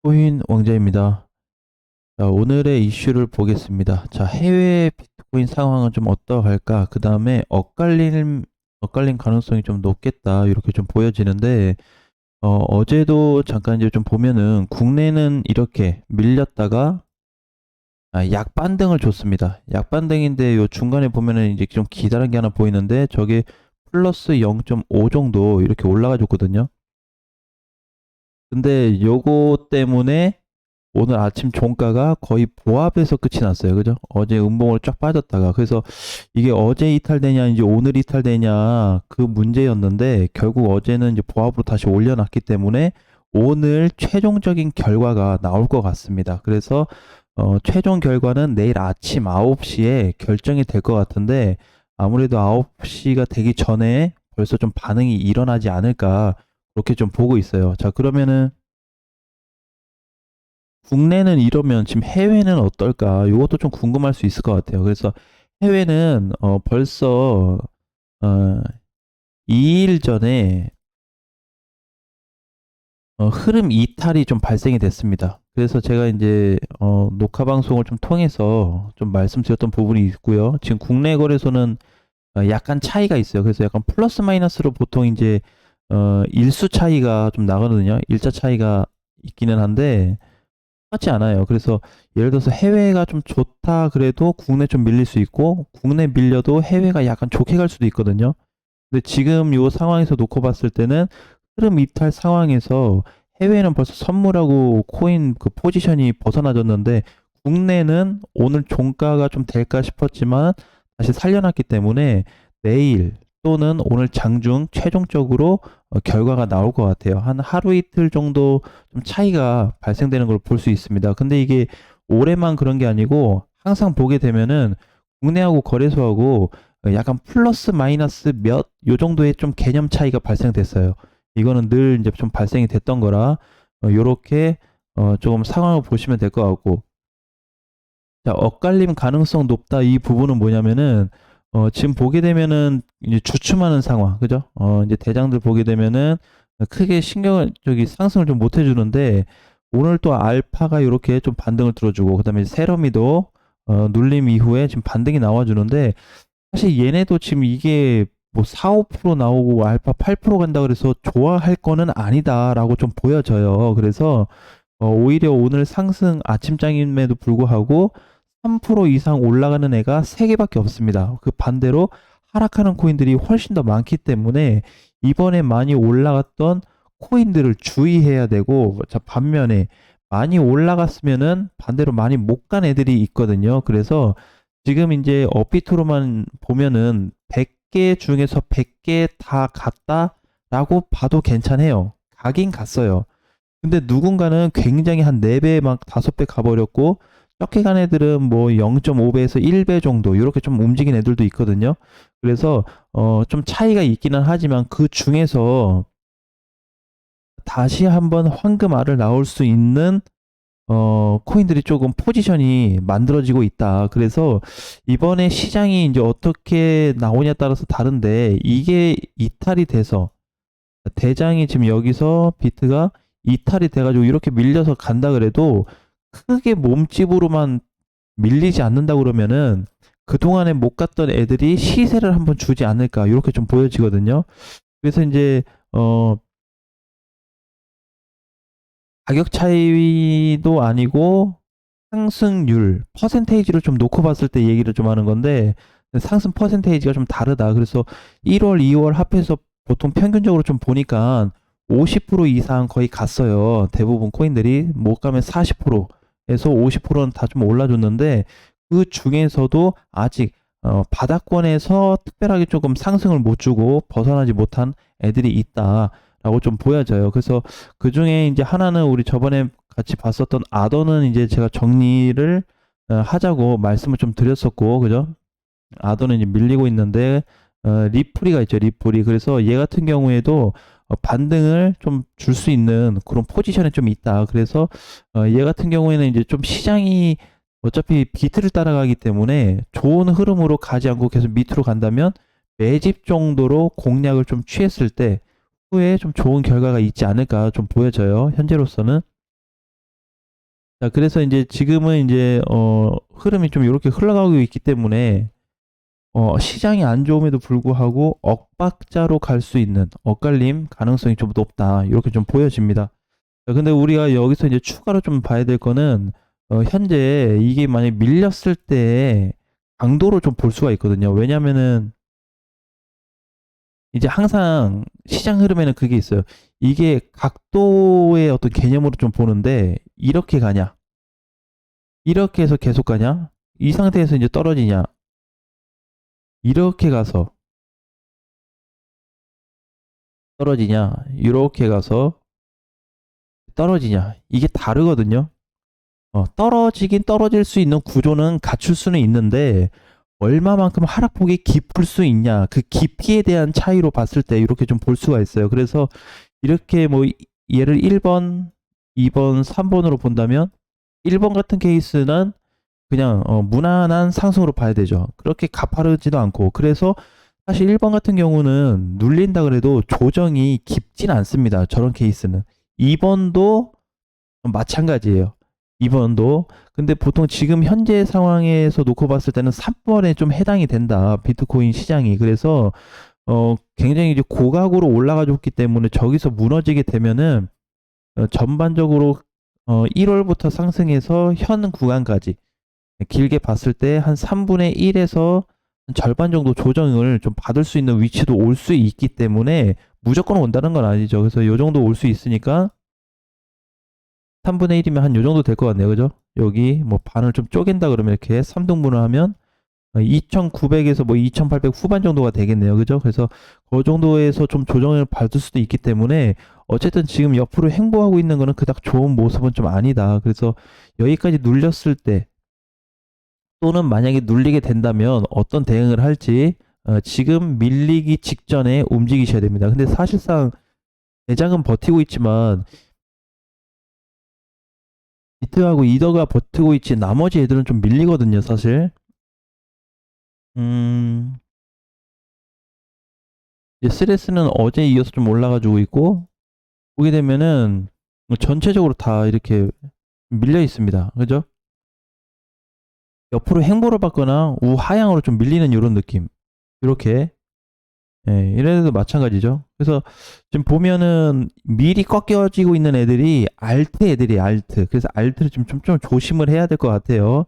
비트코인 왕자입니다. 자, 오늘의 이슈를 보겠습니다. 자, 해외 비트코인 상황은 좀 어떠할까? 그 다음에 엇갈린 가능성이 좀 높겠다. 이렇게 좀 보여지는데, 어제도 잠깐 이제 좀 보면은 국내는 이렇게 밀렸다가 약반등을 줬습니다. 약반등인데 요 중간에 보면은 이제 좀 기다란 게 하나 보이는데 저게 플러스 0.5 정도 이렇게 올라가 줬거든요. 근데 요거 때문에 오늘 아침 종가가 거의 보합에서 끝이 났어요. 그죠? 어제 음봉으로 쫙 빠졌다가. 그래서 이게 어제 이탈되냐, 이제 오늘 이탈되냐, 그 문제였는데, 결국 어제는 이제 보합으로 다시 올려놨기 때문에, 오늘 최종적인 결과가 나올 것 같습니다. 그래서, 최종 결과는 내일 아침 9시에 결정이 될 것 같은데, 아무래도 9시가 되기 전에 벌써 좀 반응이 일어나지 않을까, 그렇게 좀 보고 있어요. 자, 그러면은, 국내는 이러면 지금 해외는 어떨까? 이것도 좀 궁금할 수 있을 것 같아요. 그래서 해외는 벌써 어, 2일 전에 흐름 이탈이 좀 발생이 됐습니다. 그래서 제가 이제 녹화 방송을 좀 통해서 좀 말씀드렸던 부분이 있고요. 지금 국내 거래소는 약간 차이가 있어요. 그래서 약간 플러스 마이너스로 보통 이제 일수 차이가 좀 나거든요. 일자 차이가 있기는 한데 똑같지 않아요. 그래서 예를 들어서 해외가 좀 좋다 그래도 국내 좀 밀릴 수 있고 국내 밀려도 해외가 약간 좋게 갈 수도 있거든요. 근데 지금 이 상황에서 놓고 봤을 때는 흐름 이탈 상황에서 해외는 벌써 선물하고 코인 그 포지션이 벗어나졌는데 국내는 오늘 종가가 좀 될까 싶었지만 다시 살려놨기 때문에 내일 또는 오늘 장중 최종적으로 결과가 나올 것 같아요. 한 하루 이틀 정도 좀 차이가 발생되는 걸 볼 수 있습니다. 근데 이게 올해만 그런 게 아니고 항상 보게 되면은 국내하고 거래소하고 약간 플러스 마이너스 몇 요 정도의 좀 개념 차이가 발생됐어요. 이거는 늘 이제 좀 발생이 됐던 거라 요렇게 조금 상황을 보시면 될 것 같고 자, 엇갈림 가능성 높다 이 부분은 뭐냐면은 지금 보게 되면은 이제 주춤하는 상황, 그죠? 이제 대장들 보게 되면은 크게 신경을 저기 상승을 좀 못 해주는데 오늘 또 알파가 이렇게 좀 반등을 들어주고 그다음에 세러미도 눌림 이후에 지금 반등이 나와주는데 사실 얘네도 지금 이게 뭐 4, 5% 나오고 알파 8% 간다 그래서 좋아할 거는 아니다라고 좀 보여져요. 그래서 오히려 오늘 상승 아침장임에도 불구하고 3% 이상 올라가는 애가 3개밖에 없습니다. 그 반대로 하락하는 코인들이 훨씬 더 많기 때문에 이번에 많이 올라갔던 코인들을 주의해야 되고 자 반면에 많이 올라갔으면은 반대로 많이 못 간 애들이 있거든요. 그래서 지금 이제 업비트로만 보면은 100개 중에서 100개 다 갔다라고 봐도 괜찮아요. 가긴 갔어요. 근데 누군가는 굉장히 한 4배 막 5배 가버렸고 적게 간 애들은 뭐 0.5배에서 1배 정도 이렇게 좀 움직인 애들도 있거든요. 그래서 좀 차이가 있기는 하지만 그 중에서 다시 한번 황금알을 나올 수 있는 코인들이 조금 포지션이 만들어지고 있다. 그래서 이번에 시장이 이제 어떻게 나오냐에 따라서 다른데 이게 이탈이 돼서 대장이 지금 여기서 비트가 이탈이 돼가지고 이렇게 밀려서 간다 그래도 크게 몸집으로만 밀리지 않는다 그러면은 그동안에 못 갔던 애들이 시세를 한번 주지 않을까 이렇게 좀 보여지거든요. 그래서 이제 가격 차이도 아니고 상승률 퍼센테이지를 좀 놓고 봤을 때 얘기를 좀 하는 건데 상승 퍼센테이지가 좀 다르다. 그래서 1월, 2월 합해서 보통 평균적으로 좀 보니까 50% 이상 거의 갔어요. 대부분 코인들이 못 가면 40%에서 50%는 다 좀 올라줬는데 그 중에서도 아직 바닥권에서 특별하게 조금 상승을 못 주고 벗어나지 못한 애들이 있다라고 좀 보여져요. 그래서 그 중에 이제 하나는 우리 저번에 같이 봤었던 아더는 이제 제가 정리를 하자고 말씀을 좀 드렸었고, 그죠? 아더는 이제 밀리고 있는데, 리플이가 있죠, 리플이. 그래서 얘 같은 경우에도 반등을 좀 줄 수 있는 그런 포지션에 좀 있다. 그래서 얘 같은 경우에는 이제 좀 시장이 어차피 비트를 따라가기 때문에 좋은 흐름으로 가지 않고 계속 밑으로 간다면 매집 정도로 공략을 좀 취했을 때 후에 좀 좋은 결과가 있지 않을까 좀 보여져요. 현재로서는. 자, 그래서 이제 지금은 이제 흐름이 좀 이렇게 흘러가고 있기 때문에 시장이 안 좋음에도 불구하고 억박자로 갈 수 있는 엇갈림 가능성이 좀 높다. 이렇게 좀 보여집니다. 자, 근데 우리가 여기서 이제 추가로 좀 봐야 될 거는 현재 이게 만약에 밀렸을 때 강도로 좀 볼 수가 있거든요. 왜냐면은 이제 항상 시장 흐름에는 그게 있어요. 이게 각도의 어떤 개념으로 좀 보는데 이렇게 가냐? 이렇게 해서 계속 가냐? 이 상태에서 이제 떨어지냐? 이렇게 가서 떨어지냐? 이렇게 가서 떨어지냐? 이게 다르거든요. 떨어지긴 떨어질 수 있는 구조는 갖출 수는 있는데 얼마만큼 하락폭이 깊을 수 있냐? 그 깊이에 대한 차이로 봤을 때 이렇게 좀 볼 수가 있어요. 그래서 이렇게 뭐 얘를 1번, 2번, 3번으로 본다면 1번 같은 케이스는 그냥 무난한 상승으로 봐야 되죠. 그렇게 가파르지도 않고. 그래서 사실 1번 같은 경우는 눌린다 그래도 조정이 깊진 않습니다. 저런 케이스는. 2번도 마찬가지예요. 2번도. 근데 보통 지금 현재 상황에서 놓고 봤을 때는 3번에 좀 해당이 된다. 비트코인 시장이. 그래서 굉장히 이제 고각으로 올라가 줬기 때문에 저기서 무너지게 되면은 전반적으로 1월부터 상승해서 현 구간까지 길게 봤을 때 한 3분의 1에서 절반 정도 조정을 좀 받을 수 있는 위치도 올 수 있기 때문에 무조건 온다는 건 아니죠. 그래서 요 정도 올 수 있으니까 3분의 1이면 한 요 정도 될 것 같네요. 그죠? 여기 뭐 반을 좀 쪼갠다 그러면 이렇게 3등분을 하면 2,900에서 뭐 2,800 후반 정도가 되겠네요. 그죠? 그래서 그 정도에서 좀 조정을 받을 수도 있기 때문에 어쨌든 지금 옆으로 행보하고 있는 거는 그닥 좋은 모습은 좀 아니다. 그래서 여기까지 눌렸을 때 또는 만약에 눌리게 된다면 어떤 대응을 할지 지금 밀리기 직전에 움직이셔야 됩니다. 근데 사실상 대장은 버티고 있지만 비트하고 이더가 버티고 있지 나머지 애들은 좀 밀리거든요, 사실. 음, 이제 스레스는 어제 이어서 좀 올라가지고 있고 보게 되면은 전체적으로 다 이렇게 밀려 있습니다. 그죠? 옆으로 행보를 받거나 우하향으로 좀 밀리는 이런 느낌. 이렇게 예, 이런 애도 마찬가지죠. 그래서 지금 보면은 미리 꺾여지고 있는 애들이 알트 애들이 알트. 그래서 알트를 좀 조심을 해야 될 것 같아요.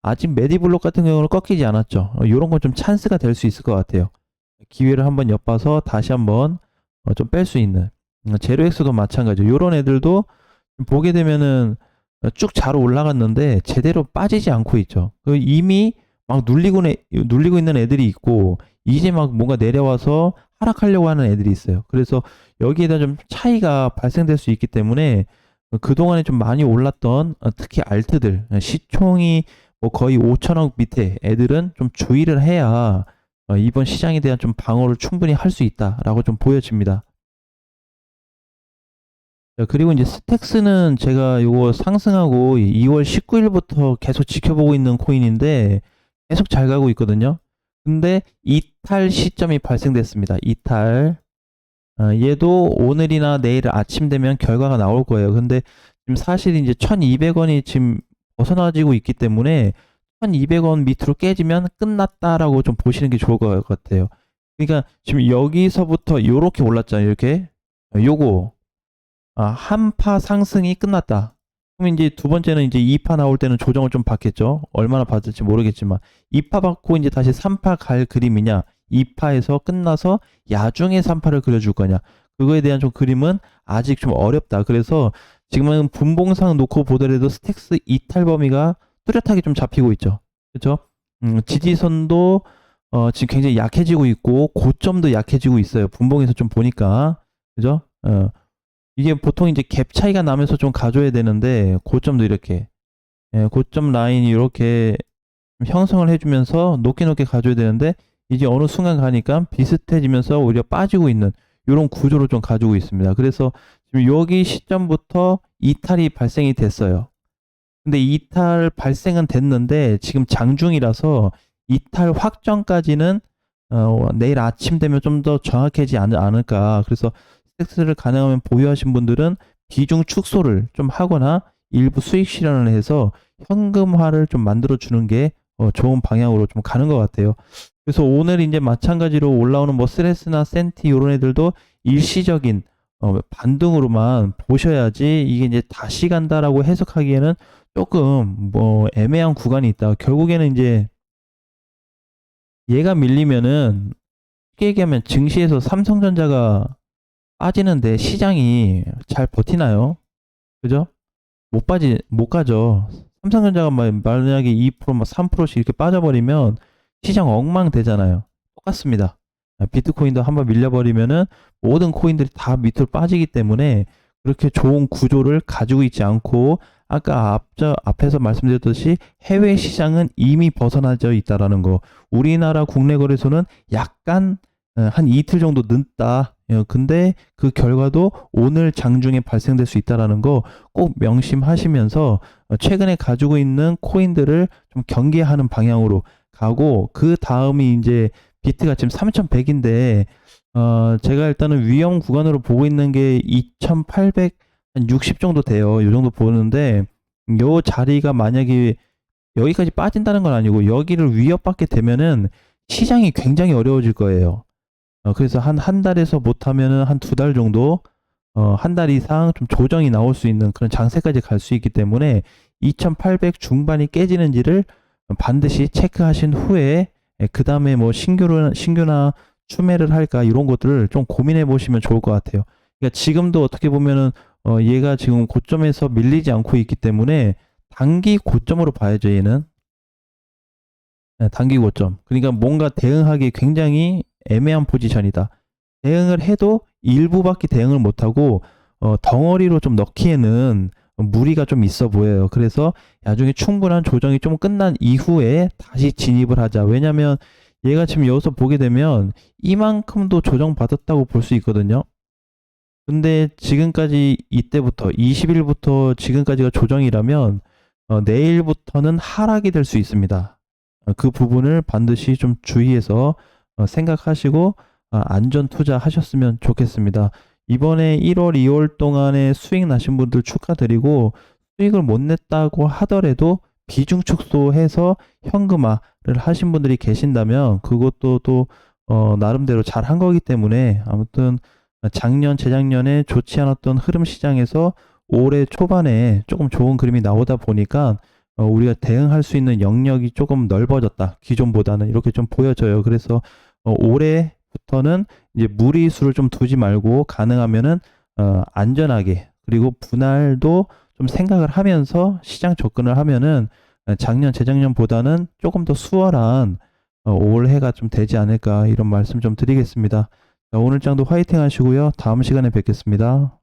아직 메디블록 같은 경우는 꺾이지 않았죠. 이런 건 좀 찬스가 될 수 있을 것 같아요. 기회를 한번 엿봐서 다시 한번 좀 뺄 수 있는 제로엑스도 마찬가지죠. 이런 애들도 보게 되면은 쭉 잘 올라갔는데 제대로 빠지지 않고 있죠. 이미 막 눌리고 있는 애들이 있고 이제 막 뭔가 내려와서 하락하려고 하는 애들이 있어요. 그래서 여기에 대한 좀 차이가 발생될 수 있기 때문에 그동안에 좀 많이 올랐던 특히 알트들 시총이 뭐 거의 5천억 밑에 애들은 좀 주의를 해야 이번 시장에 대한 좀 방어를 충분히 할 수 있다라고 좀 보여집니다. 자, 그리고 이제 스택스는 제가 요거 상승하고 2월 19일부터 계속 지켜보고 있는 코인인데 계속 잘 가고 있거든요. 근데 이탈 시점이 발생됐습니다. 이탈. 얘도 오늘이나 내일 아침 되면 결과가 나올 거예요. 근데 지금 사실 이제 1200원이 지금 벗어나지고 있기 때문에 1200원 밑으로 깨지면 끝났다라고 좀 보시는 게 좋을 것 같아요. 그러니까 지금 여기서부터 요렇게 올랐잖아요. 이렇게. 요거. 한파 상승이 끝났다. 그럼 이제 두 번째는 이제 2파 나올 때는 조정을 좀 받겠죠. 얼마나 받을지 모르겠지만 2파 받고 이제 다시 3파 갈 그림이냐, 2파에서 끝나서 야중에 3파를 그려줄 거냐. 그거에 대한 좀 그림은 아직 좀 어렵다. 그래서 지금은 분봉상 놓고 보더라도 스택스 이탈 범위가 뚜렷하게 좀 잡히고 있죠. 그렇죠? 지지선도 지금 굉장히 약해지고 있고 고점도 약해지고 있어요. 분봉에서 좀 보니까. 그죠? 이게 보통 이제 갭 차이가 나면서 좀 가져야 되는데 고점도 이렇게 고점 라인이 이렇게 형성을 해주면서 높게 높게 가져야 되는데 이제 어느 순간 가니까 비슷해지면서 오히려 빠지고 있는 이런 구조를 좀 가지고 있습니다. 그래서 지금 여기 시점부터 이탈이 발생이 됐어요. 근데 이탈 발생은 됐는데 지금 장중이라서 이탈 확정까지는 내일 아침 되면 좀 더 정확해지지 않을까. 그래서 스택스를 가능하면 보유하신 분들은 비중 축소를 좀 하거나 일부 수익 실현을 해서 현금화를 좀 만들어 주는 게 좋은 방향으로 좀 가는 것 같아요. 그래서 오늘 이제 마찬가지로 올라오는 뭐 스레스나 센티 요런 애들도 일시적인 반등으로만 보셔야지, 이게 이제 다시 간다라고 해석하기에는 조금 뭐 애매한 구간이 있다. 결국에는 이제 얘가 밀리면은, 쉽게 얘기하면 증시에서 삼성전자가 빠지는데 시장이 잘 버티나요? 그죠? 못 가죠. 삼성전자가 만약에 2%, 3%씩 이렇게 빠져버리면 시장 엉망되잖아요. 똑같습니다. 비트코인도 한번 밀려버리면은 모든 코인들이 다 밑으로 빠지기 때문에, 그렇게 좋은 구조를 가지고 있지 않고, 아까 앞에서 말씀드렸듯이 해외 시장은 이미 벗어나져 있다라는 거. 우리나라 국내 거래소는 약간 한 이틀 정도 늦다. 근데 그 결과도 오늘 장중에 발생될 수 있다라는 거 꼭 명심하시면서, 최근에 가지고 있는 코인들을 좀 경계하는 방향으로 가고, 그 다음이 이제 비트가 지금 3100인데 제가 일단은 위험 구간으로 보고 있는 게 2860 정도 돼요. 이 정도 보는데, 요 자리가 만약에 여기까지 빠진다는 건 아니고 여기를 위협받게 되면은 시장이 굉장히 어려워질 거예요. 그래서 한 달에서 못하면은 한 2달 정도, 한 달 이상 좀 조정이 나올 수 있는 그런 장세까지 갈 수 있기 때문에, 2800 중반이 깨지는지를 반드시 체크하신 후에, 그 다음에 뭐 신규나 추매를 할까, 이런 것들을 좀 고민해 보시면 좋을 것 같아요. 그러니까 지금도 어떻게 보면은 얘가 지금 고점에서 밀리지 않고 있기 때문에 단기 고점으로 봐야죠, 얘는. 단기 고점. 그러니까 뭔가 대응하기 굉장히 애매한 포지션이다. 대응을 해도 일부밖에 대응을 못하고 덩어리로 좀 넣기에는 무리가 좀 있어 보여요. 그래서 나중에 충분한 조정이 좀 끝난 이후에 다시 진입을 하자. 왜냐면 얘가 지금 여기서 보게 되면 이만큼도 조정받았다고 볼 수 있거든요. 근데 지금까지, 이때부터 20일부터 지금까지가 조정이라면 내일부터는 하락이 될 수 있습니다. 그 부분을 반드시 좀 주의해서 생각하시고 안전 투자하셨으면 좋겠습니다. 이번에 1월, 2월 동안에 수익 나신 분들 축하드리고, 수익을 못 냈다고 하더라도 비중 축소해서 현금화를 하신 분들이 계신다면 그것도 또 나름대로 잘 한 거기 때문에, 아무튼 작년, 재작년에 좋지 않았던 흐름 시장에서 올해 초반에 조금 좋은 그림이 나오다 보니까 우리가 대응할 수 있는 영역이 조금 넓어졌다. 기존보다는 이렇게 좀 보여져요. 그래서 올해부터는 이제 무리수를 좀 두지 말고, 가능하면은 안전하게, 그리고 분할도 좀 생각을 하면서 시장 접근을 하면은 작년, 재작년보다는 조금 더 수월한 올해가 좀 되지 않을까, 이런 말씀 좀 드리겠습니다. 오늘 장도 화이팅 하시고요. 다음 시간에 뵙겠습니다.